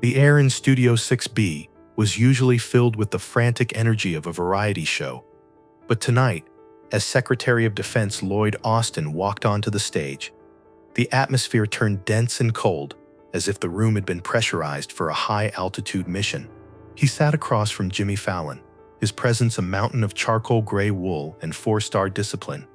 The air in Studio 6B was usually filled with the frantic energy of a variety show. But tonight, as Secretary of Defense Lloyd Austin walked onto the stage, the atmosphere turned dense and cold, as if the room had been pressurized for a high-altitude mission. He sat across from Jimmy Fallon, his presence a mountain of charcoal gray wool and four-star discipline.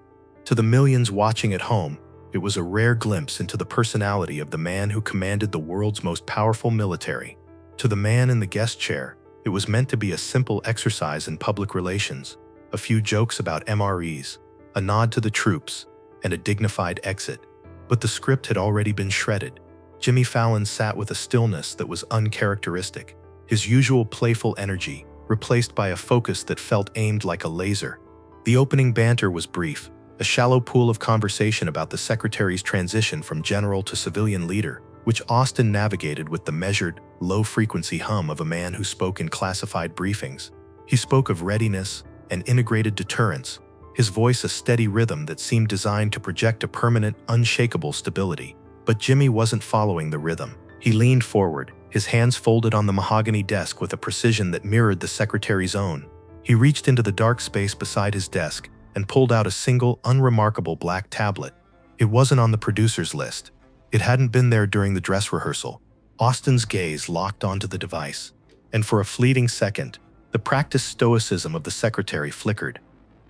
To the millions watching at home, it was a rare glimpse into the personality of the man who commanded the world's most powerful military. To the man in the guest chair, it was meant to be a simple exercise in public relations, a few jokes about MREs, a nod to the troops, and a dignified exit. But the script had already been shredded. Jimmy Fallon sat with a stillness that was uncharacteristic, his usual playful energy replaced by a focus that felt aimed like a laser. The opening banter was brief, a shallow pool of conversation about the secretary's transition from general to civilian leader, which Austin navigated with the measured, low-frequency hum of a man who spoke in classified briefings. He spoke of readiness and integrated deterrence, his voice a steady rhythm that seemed designed to project a permanent, unshakable stability. But Jimmy wasn't following the rhythm. He leaned forward, his hands folded on the mahogany desk with a precision that mirrored the secretary's own. He reached into the dark space beside his desk and pulled out a single, unremarkable black tablet. It wasn't on the producer's list. It hadn't been there during the dress rehearsal. Austin's gaze locked onto the device, and for a fleeting second, the practiced stoicism of the secretary flickered.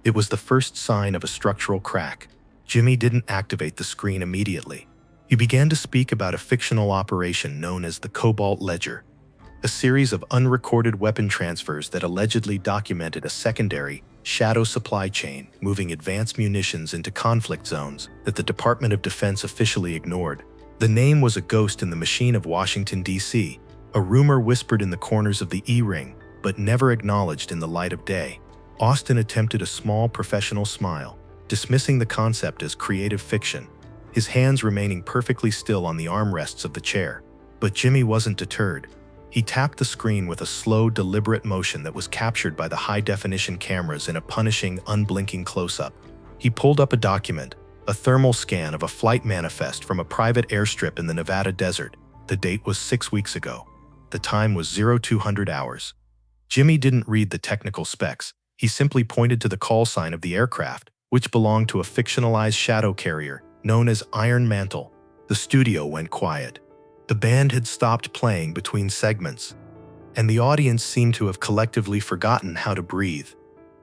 It was the first sign of a structural crack. Jimmy didn't activate the screen immediately. He began to speak about a fictional operation known as the Cobalt Ledger, a series of unrecorded weapon transfers that allegedly documented a secondary, shadow supply chain moving advanced munitions into conflict zones that the Department of Defense officially ignored. The name was a ghost in the machine of Washington, D.C., a rumor whispered in the corners of the E-ring, but never acknowledged in the light of day. Austin attempted a small professional smile, dismissing the concept as creative fiction, his hands remaining perfectly still on the armrests of the chair. But Jimmy wasn't deterred. He tapped the screen with a slow, deliberate motion that was captured by the high-definition cameras in a punishing, unblinking close-up. He pulled up a document, a thermal scan of a flight manifest from a private airstrip in the Nevada desert. The date was 6 weeks ago. The time was 0200 hours. Jimmy didn't read the technical specs. He simply pointed to the call sign of the aircraft, which belonged to a fictionalized shadow carrier known as Iron Mantle. The studio went quiet. The band had stopped playing between segments, and the audience seemed to have collectively forgotten how to breathe.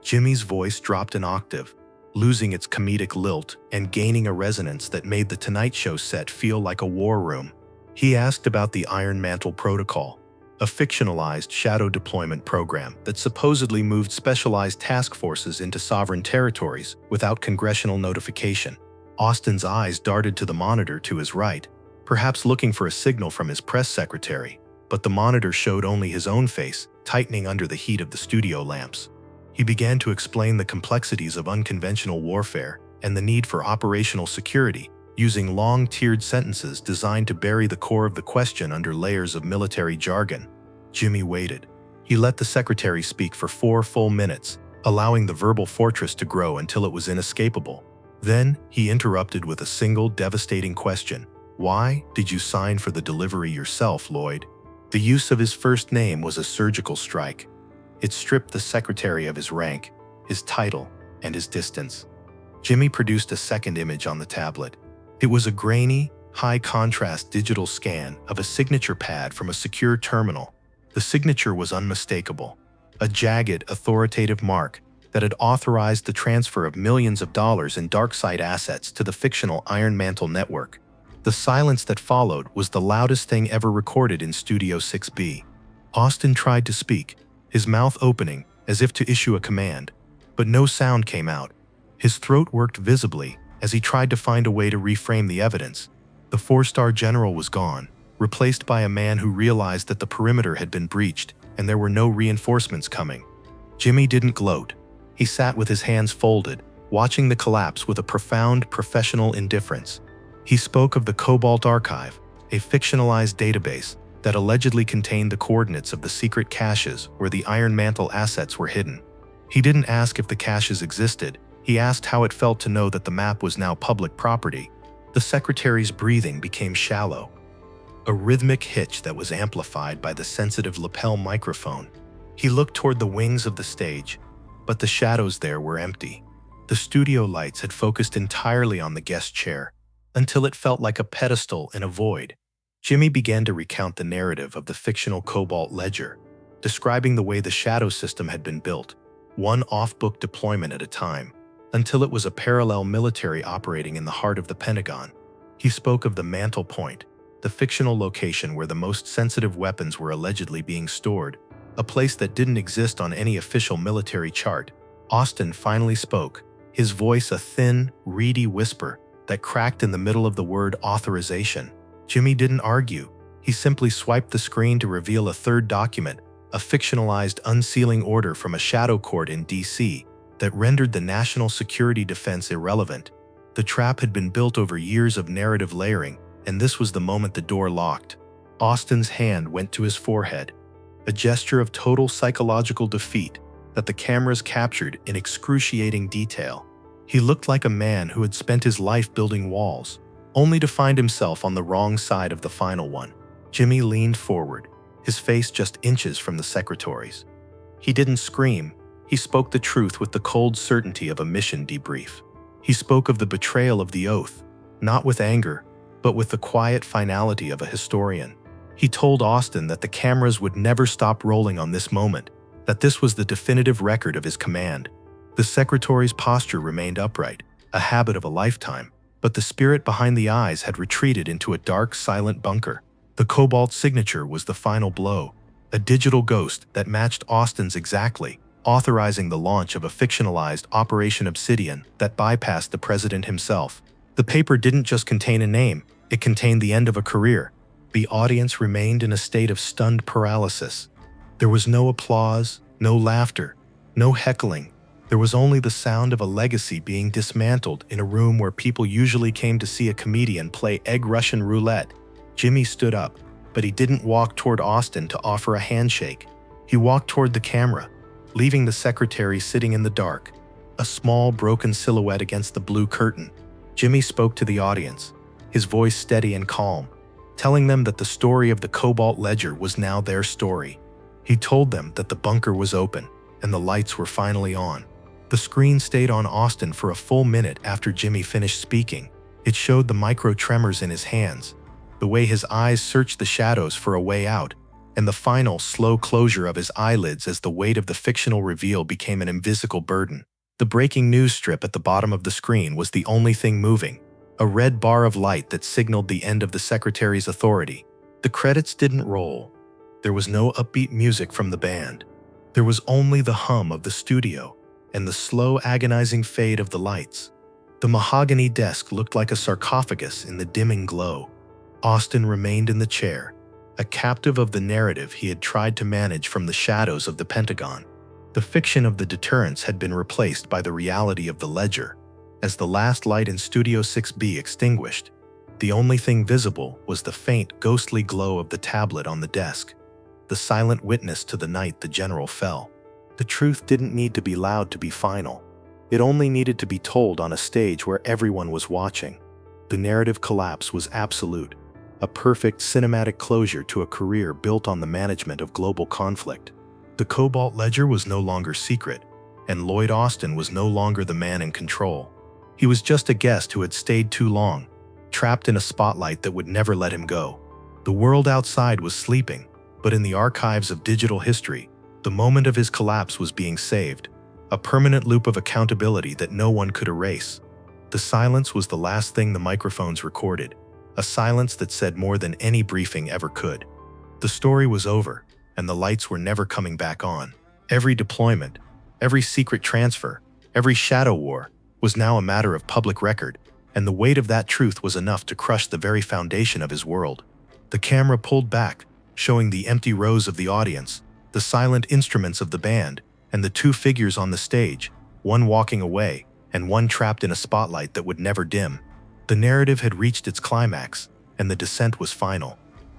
Jimmy's voice dropped an octave, losing its comedic lilt and gaining a resonance that made the Tonight Show set feel like a war room. He asked about the Iron Mantle Protocol, a fictionalized shadow deployment program that supposedly moved specialized task forces into sovereign territories without congressional notification. Austin's eyes darted to the monitor to his right, perhaps looking for a signal from his press secretary, but the monitor showed only his own face, tightening under the heat of the studio lamps. He began to explain the complexities of unconventional warfare and the need for operational security, using long, tiered sentences designed to bury the core of the question under layers of military jargon. Jimmy waited. He let the secretary speak for 4 full minutes, allowing the verbal fortress to grow until it was inescapable. Then, he interrupted with a single devastating question. "Why did you sign for the delivery yourself, Lloyd?" The use of his first name was a surgical strike. It stripped the secretary of his rank, his title, and his distance. Jimmy produced a second image on the tablet. It was a grainy, high-contrast digital scan of a signature pad from a secure terminal. The signature was unmistakable, a jagged, authoritative mark that had authorized the transfer of millions of dollars in dark-side assets to the fictional Iron Mantle network. The silence that followed was the loudest thing ever recorded in Studio 6B. Austin tried to speak, his mouth opening as if to issue a command, but no sound came out. His throat worked visibly as he tried to find a way to reframe the evidence. The 4-star general was gone, replaced by a man who realized that the perimeter had been breached and there were no reinforcements coming. Jimmy didn't gloat. He sat with his hands folded, watching the collapse with a profound professional indifference. He spoke of the Cobalt Archive, a fictionalized database that allegedly contained the coordinates of the secret caches where the Iron Mantle assets were hidden. He didn't ask if the caches existed. He asked how it felt to know that the map was now public property. The secretary's breathing became shallow. a rhythmic hitch that was amplified by the sensitive lapel microphone. He looked toward the wings of the stage, but the shadows there were empty. The studio lights had focused entirely on the guest chair, until it felt like a pedestal in a void. Jimmy began to recount the narrative of the fictional Cobalt Ledger, describing the way the shadow system had been built, one off-book deployment at a time, until it was a parallel military operating in the heart of the Pentagon. He spoke of the Mantle Point, the fictional location where the most sensitive weapons were allegedly being stored, a place that didn't exist on any official military chart. Austin finally spoke, his voice a thin, reedy whisper that cracked in the middle of the word authorization. Jimmy didn't argue. He simply swiped the screen to reveal a third document, a fictionalized unsealing order from a shadow court in D.C. that rendered the national security defense irrelevant. The trap had been built over years of narrative layering, and this was the moment the door locked. Austin's hand went to his forehead, a gesture of total psychological defeat that the cameras captured in excruciating detail. He looked like a man who had spent his life building walls, only to find himself on the wrong side of the final one. Jimmy leaned forward, his face just inches from the secretary's. He didn't scream. He spoke the truth with the cold certainty of a mission debrief. He spoke of the betrayal of the oath, not with anger, but with the quiet finality of a historian. He told Austin that the cameras would never stop rolling on this moment, that this was the definitive record of his command. The secretary's posture remained upright, a habit of a lifetime, but the spirit behind the eyes had retreated into a dark, silent bunker. The Cobalt signature was the final blow, a digital ghost that matched Austin's exactly, authorizing the launch of a fictionalized Operation Obsidian that bypassed the president himself. The paper didn't just contain a name, it contained the end of a career. The audience remained in a state of stunned paralysis. There was no applause, no laughter, no heckling. There was only the sound of a legacy being dismantled in a room where people usually came to see a comedian play egg Russian roulette. Jimmy stood up, but he didn't walk toward Austin to offer a handshake. He walked toward the camera, leaving the secretary sitting in the dark, a small broken silhouette against the blue curtain. Jimmy spoke to the audience, his voice steady and calm, telling them that the story of the Cobalt Ledger was now their story. He told them that the bunker was open and the lights were finally on. The screen stayed on Austin for a full minute after Jimmy finished speaking. It showed the micro tremors in his hands, the way his eyes searched the shadows for a way out, and the final, slow closure of his eyelids as the weight of the fictional reveal became an invisible burden. The breaking news strip at the bottom of the screen was the only thing moving, a red bar of light that signaled the end of the secretary's authority. The credits didn't roll. There was no upbeat music from the band. There was only the hum of the studio and the slow, agonizing fade of the lights. The mahogany desk looked like a sarcophagus in the dimming glow. Austin remained in the chair, a captive of the narrative he had tried to manage from the shadows of the Pentagon. The fiction of the deterrence had been replaced by the reality of the ledger. As the last light in Studio 6B extinguished, the only thing visible was the faint, ghostly glow of the tablet on the desk, the silent witness to the night the general fell. The truth didn't need to be loud to be final. It only needed to be told on a stage where everyone was watching. The narrative collapse was absolute, a perfect cinematic closure to a career built on the management of global conflict. The Cobalt Ledger was no longer secret, and Lloyd Austin was no longer the man in control. He was just a guest who had stayed too long, trapped in a spotlight that would never let him go. The world outside was sleeping, but in the archives of digital history, the moment of his collapse was being saved, a permanent loop of accountability that no one could erase. The silence was the last thing the microphones recorded, a silence that said more than any briefing ever could. The story was over, and the lights were never coming back on. Every deployment, every secret transfer, every shadow war was now a matter of public record, and the weight of that truth was enough to crush the very foundation of his world. The camera pulled back, showing the empty rows of the audience, the silent instruments of the band, and the two figures on the stage, one walking away and one trapped in a spotlight that would never dim. The narrative had reached its climax, and the descent was final.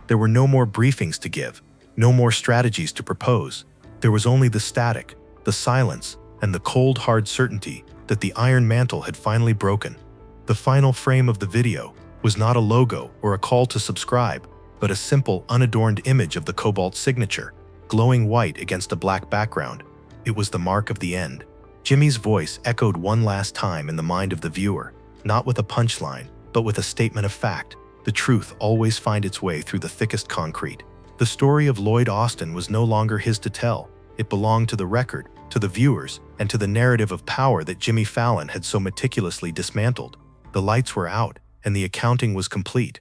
There were no more briefings to give, no more strategies to propose. There was only the static, the silence, and the cold, hard certainty that the iron mantle had finally broken. The final frame of the video was not a logo or a call to subscribe, but but a simple, unadorned image of the Cobalt signature, glowing white against a black background. It was the mark of the end. Jimmy's voice echoed one last time in the mind of the viewer, not with a punchline, but with a statement of fact. The truth always finds its way through the thickest concrete. The story of Lloyd Austin was no longer his to tell. It belonged to the record, to the viewers, and to the narrative of power that Jimmy Fallon had so meticulously dismantled. The lights were out, and the accounting was complete.